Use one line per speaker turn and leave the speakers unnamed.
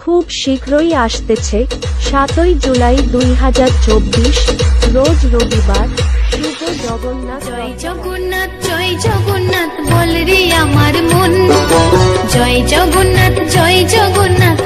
খুব শীঘ্রই আসতেছে 7ই জুলাই 2024 রোজ রবিবার। শুভ জগন্নাথ।
জয় জগন্নাথ জয় জগন্নাথ বল রে আমার মন, জয় জগন্নাথ